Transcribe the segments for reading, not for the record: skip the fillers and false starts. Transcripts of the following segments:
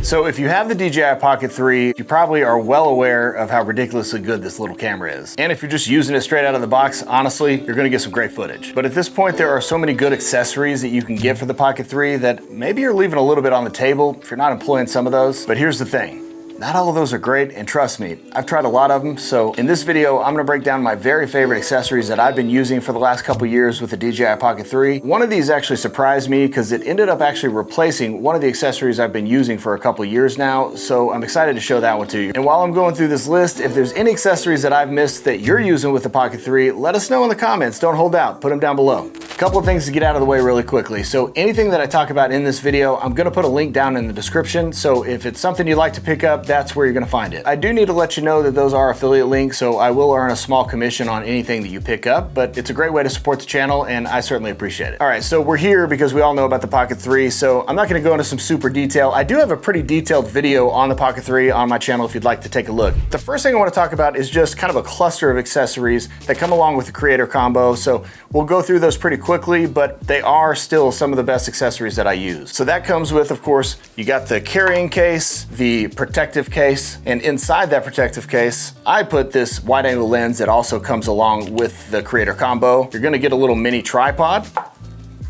So if you have the DJI Pocket 3, you probably are well aware of how ridiculously good this little camera is. And if you're just using it straight out of the box, honestly, you're gonna get some great footage. But at this point, there are so many good accessories that you can get for the Pocket 3 that maybe you're leaving a little bit on the table if you're not employing some of those. But here's the thing. Not all of those are great, and trust me, I've tried a lot of them. So in this video, I'm gonna break down my very favorite accessories that I've been using for the last couple years with the DJI Pocket 3. One of these actually surprised me because it ended up actually replacing one of the accessories I've been using for a couple years now. So I'm excited to show that one to you. And while I'm going through this list, if there's any accessories that I've missed that you're using with the Pocket 3, let us know in the comments. Don't hold out, put them down below. A couple of things to get out of the way really quickly. So anything that I talk about in this video, I'm gonna put a link down in the description. So if it's something you'd like to pick up, that's where you're gonna find it. I do need to let you know that those are affiliate links, so I will earn a small commission on anything that you pick up, but it's a great way to support the channel and I certainly appreciate it. All right, so we're here because we all know about the Pocket 3, so I'm not gonna go into some super detail. I do have a pretty detailed video on the Pocket 3 on my channel if you'd like to take a look. The first thing I wanna talk about is just kind of a cluster of accessories that come along with the Creator Combo. So we'll go through those pretty quickly, but they are still some of the best accessories that I use. So that comes with, of course, you got the carrying case, the protective case, and inside that protective case, I put this wide angle lens that also comes along with the Creator Combo. You're gonna get a little mini tripod.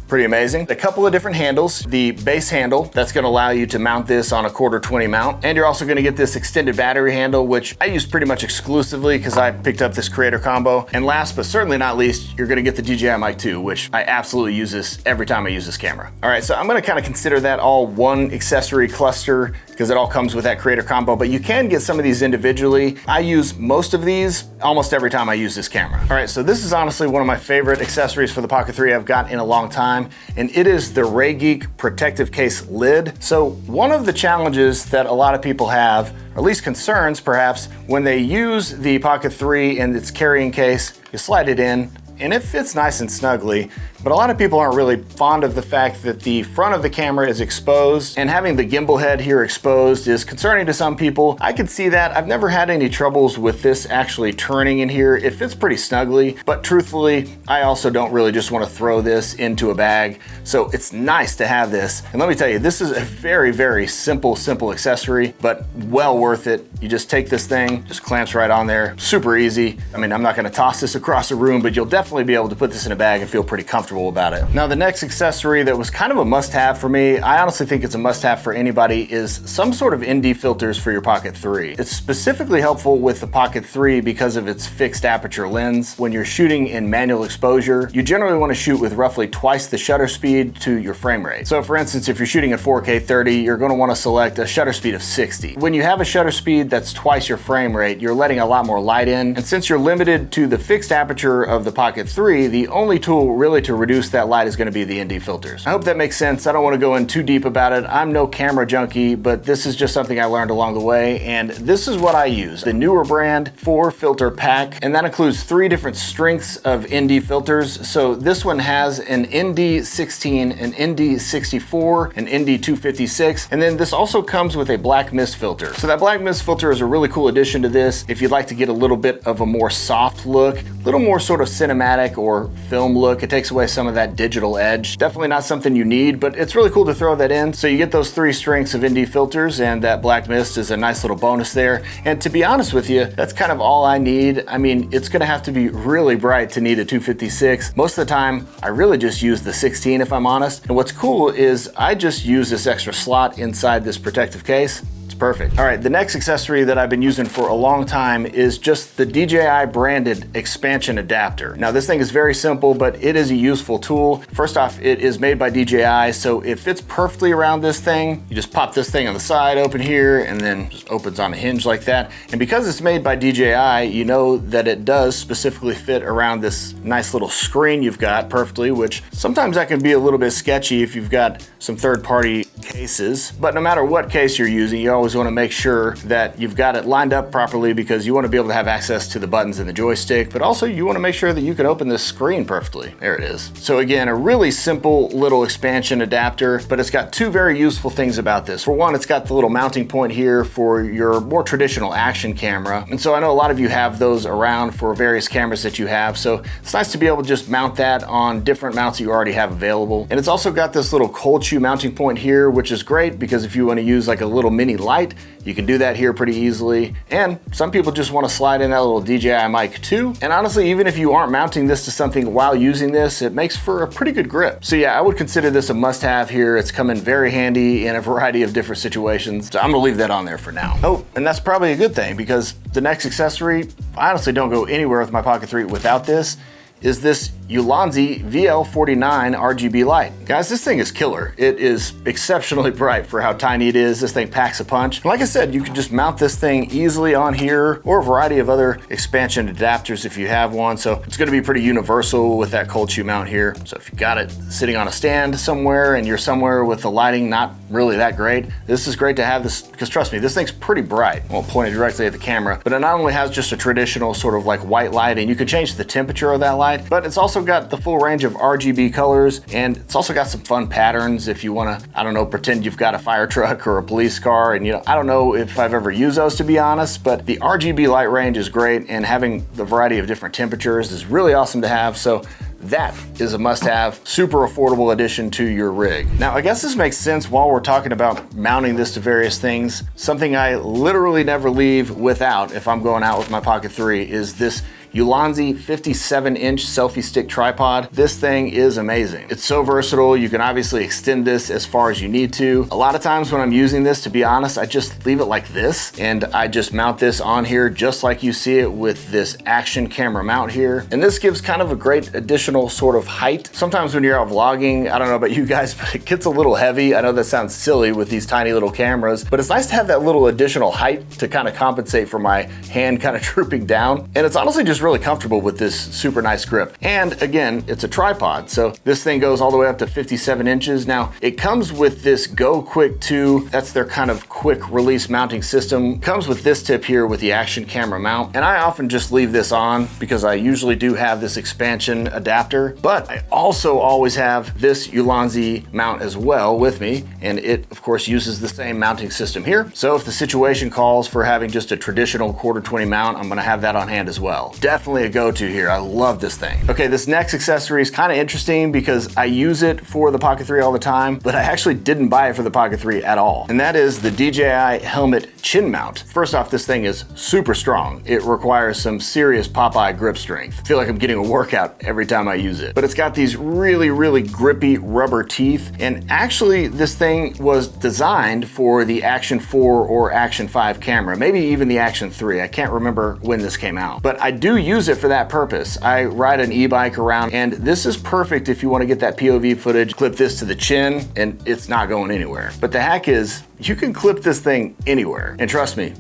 Pretty amazing. A couple of different handles. The base handle, that's gonna allow you to mount this on a 1/4-20 mount. And you're also gonna get this extended battery handle, which I use pretty much exclusively because I picked up this Creator Combo. And last but certainly not least, you're gonna get the DJI Mic 2, which I absolutely use this every time I use this camera. All right, so I'm gonna kind of consider that all one accessory cluster because it all comes with that Creator Combo, but you can get some of these individually. I use most of these almost every time I use this camera. All right, so this is honestly one of my favorite accessories for the Pocket 3 I've got in a long time, and it is the Ray Geek protective case lid. So one of the challenges that a lot of people have, or at least concerns perhaps, when they use the Pocket 3 and its carrying case, you slide it in, and it fits nice and snugly, but a lot of people aren't really fond of the fact that the front of the camera is exposed, and having the gimbal head here exposed is concerning to some people. I can see that. I've never had any troubles with this actually turning in here. It fits pretty snugly, but truthfully, I also don't really just want to throw this into a bag, so it's nice to have this. And let me tell you, this is a very, very simple accessory, but well worth it. You just take this thing, just clamps right on there, super easy. I mean, I'm not gonna toss this across the room, but you'll definitely be able to put this in a bag and feel pretty comfortable about it. Now, the next accessory that was kind of a must-have for me, I honestly think it's a must-have for anybody, is some sort of ND filters for your Pocket 3. It's specifically helpful with the Pocket 3 because of its fixed aperture lens. When you're shooting in manual exposure, you generally want to shoot with roughly twice the shutter speed to your frame rate. So for instance, if you're shooting at 4K 30, you're going to want to select a shutter speed of 60. When you have a shutter speed that's twice your frame rate, you're letting a lot more light in. And since you're limited to the fixed aperture of the Pocket 3, the only tool really to reduce that light is going to be the ND filters. I hope that makes sense. I don't want to go in too deep about it. I'm no camera junkie, but this is just something I learned along the way, and this is what I use. The newer brand 4 filter pack, and that includes 3 different strengths of ND filters. So this one has an ND16, an ND64, an ND256, and then this also comes with a black mist filter. So that black mist filter is a really cool addition to this if you'd like to get a little bit of a more soft look, a little more sort of cinematic or film look. It takes away some of that digital edge. Definitely not something you need, but it's really cool to throw that in. So you get those 3 strengths of ND filters, and that black mist is a nice little bonus there. And to be honest with you, that's kind of all I need. I mean, it's gonna have to be really bright to need a 256. Most of the time, I really just use the 16 if I'm honest. And what's cool is I just use this extra slot inside this protective case. Perfect. All right, the next accessory that I've been using for a long time is just the DJI branded expansion adapter. Now, this thing is very simple, but it is a useful tool. First off, it is made by DJI, so it fits perfectly around this thing. You just pop this thing on the side open here, and then just opens on a hinge like that. And because it's made by DJI, you know that it does specifically fit around this nice little screen you've got perfectly, which sometimes that can be a little bit sketchy if you've got some third-party cases. But no matter what case you're using, you always want to make sure that you've got it lined up properly because you want to be able to have access to the buttons and the joystick, but also you want to make sure that you can open this screen perfectly. There it is. So again, a really simple little expansion adapter, but it's got 2 very useful things about this. For one, it's got the little mounting point here for your more traditional action camera. And so I know a lot of you have those around for various cameras that you have. So it's nice to be able to just mount that on different mounts that you already have available. And it's also got this little cold shoe mounting point here, here, which is great because if you want to use like a little mini light, you can do that here pretty easily. And some people just want to slide in that little DJI mic too. And honestly, even if you aren't mounting this to something while using this, it makes for a pretty good grip. So yeah, I would consider this a must-have here. It's come in very handy in a variety of different situations. So I'm gonna leave that on there for now. Oh, and that's probably a good thing because the next accessory, I honestly don't go anywhere with my Pocket 3 without this, is this Ulanzi VL49 RGB light. Guys, this thing is killer. It is exceptionally bright for how tiny it is. This thing packs a punch. And like I said, you can just mount this thing easily on here or a variety of other expansion adapters if you have one. So it's gonna be pretty universal with that cold shoe mount here. So if you got it sitting on a stand somewhere and you're somewhere with the lighting not really that great, this is great to have this, because trust me, this thing's pretty bright. I won't point it directly at the camera, but it not only has just a traditional sort of like white light, and you can change the temperature of that light, but it's also got the full range of RGB colors, and it's also got some fun patterns if you want to, I don't know, pretend you've got a fire truck or a police car. And I don't know if I've ever used those, to be honest, but the RGB light range is great, and having the variety of different temperatures is really awesome to have. So that is a must-have, super affordable addition to your rig. Now, I guess this makes sense while we're talking about mounting this to various things. Something I literally never leave without if I'm going out with my Pocket 3 is this Ulanzi 57-inch selfie stick tripod. This thing is amazing. It's so versatile. You can obviously extend this as far as you need to. A lot of times when I'm using this, to be honest, I just leave it like this, and I just mount this on here just like you see it with this action camera mount here. And this gives kind of a great additional sort of height. Sometimes when you're out vlogging, I don't know about you guys, but it gets a little heavy. I know that sounds silly with these tiny little cameras, but it's nice to have that little additional height to kind of compensate for my hand kind of drooping down. And it's honestly just really comfortable with this super nice grip. And again, it's a tripod, so this thing goes all the way up to 57 inches. Now, it comes with this Go Quick 2. That's their kind of quick release mounting system. Comes with this tip here with the action camera mount. And I often just leave this on because I usually do have this expansion adapter, but I also always have this Ulanzi mount as well with me. And it, of course, uses the same mounting system here. So if the situation calls for having just a traditional 1/4 mount, I'm gonna have that on hand as well. Definitely a go-to here. I love this thing. Okay, this next accessory is kind of interesting because I use it for the Pocket 3 all the time, but I actually didn't buy it for the Pocket 3 at all. And that is the DJI helmet chin mount. First off, this thing is super strong. It requires some serious Popeye grip strength. I feel like I'm getting a workout every time I use it. But it's got these really, really grippy rubber teeth. And actually, this thing was designed for the Action 4 or Action 5 camera, maybe even the Action 3. I can't remember when this came out, but I do use it for that purpose. I ride an e-bike around, and this is perfect if you want to get that POV footage. Clip this to the chin and it's not going anywhere. But the hack is you can clip this thing anywhere, and trust me,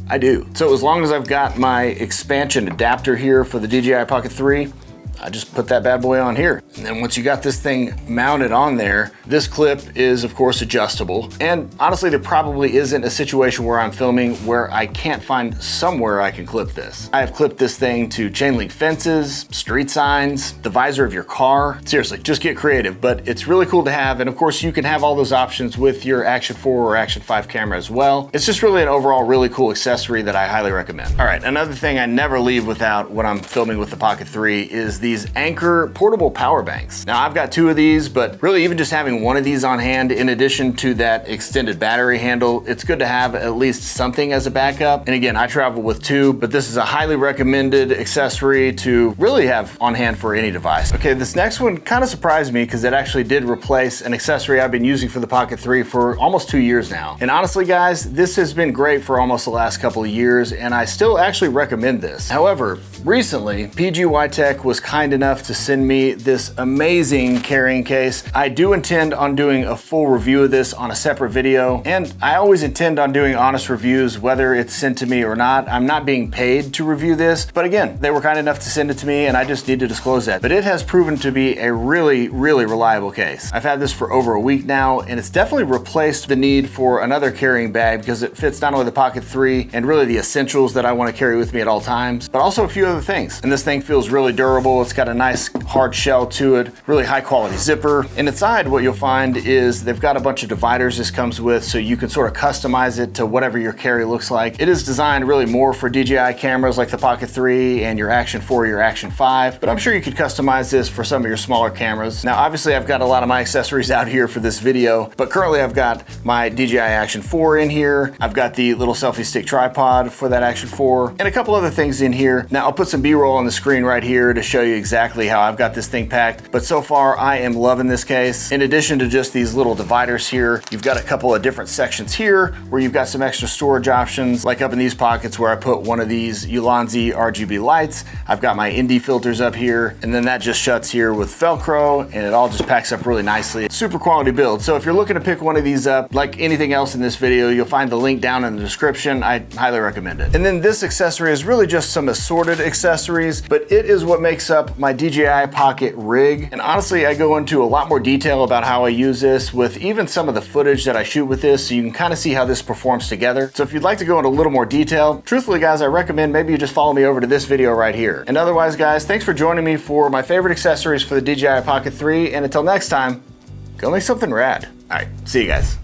I do. So as long as I've got my expansion adapter here for the DJI Pocket 3, I just put that bad boy on here. And then once you got this thing mounted on there, this clip is of course adjustable. And honestly, there probably isn't a situation where I'm filming where I can't find somewhere I can clip this. I have clipped this thing to chain link fences, street signs, the visor of your car. Seriously, just get creative, but it's really cool to have. And of course you can have all those options with your Action 4 or Action 5 camera as well. It's just really an overall really cool accessory that I highly recommend. All right, another thing I never leave without when I'm filming with the Pocket 3 is these Anker portable power banks. Now I've got 2 of these, but really even just having one of these on hand in addition to that extended battery handle, it's good to have at least something as a backup. And again, I travel with 2, but this is a highly recommended accessory to really have on hand for any device. Okay, this next one kind of surprised me because it actually did replace an accessory I've been using for the Pocket 3 for almost 2 years now. And honestly guys, this has been great for almost the last couple of years, and I still actually recommend this. However, recently, PGY Tech was kind enough to send me this amazing carrying case. I do intend on doing a full review of this on a separate video, and I always intend on doing honest reviews whether it's sent to me or not. I'm not being paid to review this, but again, they were kind enough to send it to me and I just need to disclose that. But it has proven to be a really, really reliable case. I've had this for over a week now, and it's definitely replaced the need for another carrying bag because it fits not only the Pocket 3 and really the essentials that I want to carry with me at all times, but also a few other things. And this thing feels really durable. It's got a nice hard shell to it, really high quality zipper. And inside what you'll find is they've got a bunch of dividers this comes with, so you can sort of customize it to whatever your carry looks like. It is designed really more for DJI cameras like the Pocket 3 and your Action 4, your Action 5, but I'm sure you could customize this for some of your smaller cameras. Now obviously I've got a lot of my accessories out here for this video, but currently I've got my DJI Action 4 in here. I've got the little selfie stick tripod for that Action 4 and a couple other things in here. Now I'll put some B-roll on the screen right here to show you exactly how I've got this thing packed, but so far I am loving this case. In addition to just these little dividers here, you've got a couple of different sections here where you've got some extra storage options, like up in these pockets where I put one of these Ulanzi RGB lights. I've got my ND filters up here, and then that just shuts here with Velcro, and it all just packs up really nicely. Super quality build. So if you're looking to pick one of these up, like anything else in this video, you'll find the link down in the description. I highly recommend it. And then this accessory is really just some assorted accessories, but it is what makes up my DJI Pocket rig. And honestly, I go into a lot more detail about how I use this with even some of the footage that I shoot with this, so you can kind of see how this performs together. So if you'd like to go into a little more detail, truthfully guys, I recommend maybe you just follow me over to this video right here. And otherwise guys, thanks for joining me for my favorite accessories for the DJI Pocket 3, and until next time, go make something rad. All right, see you guys.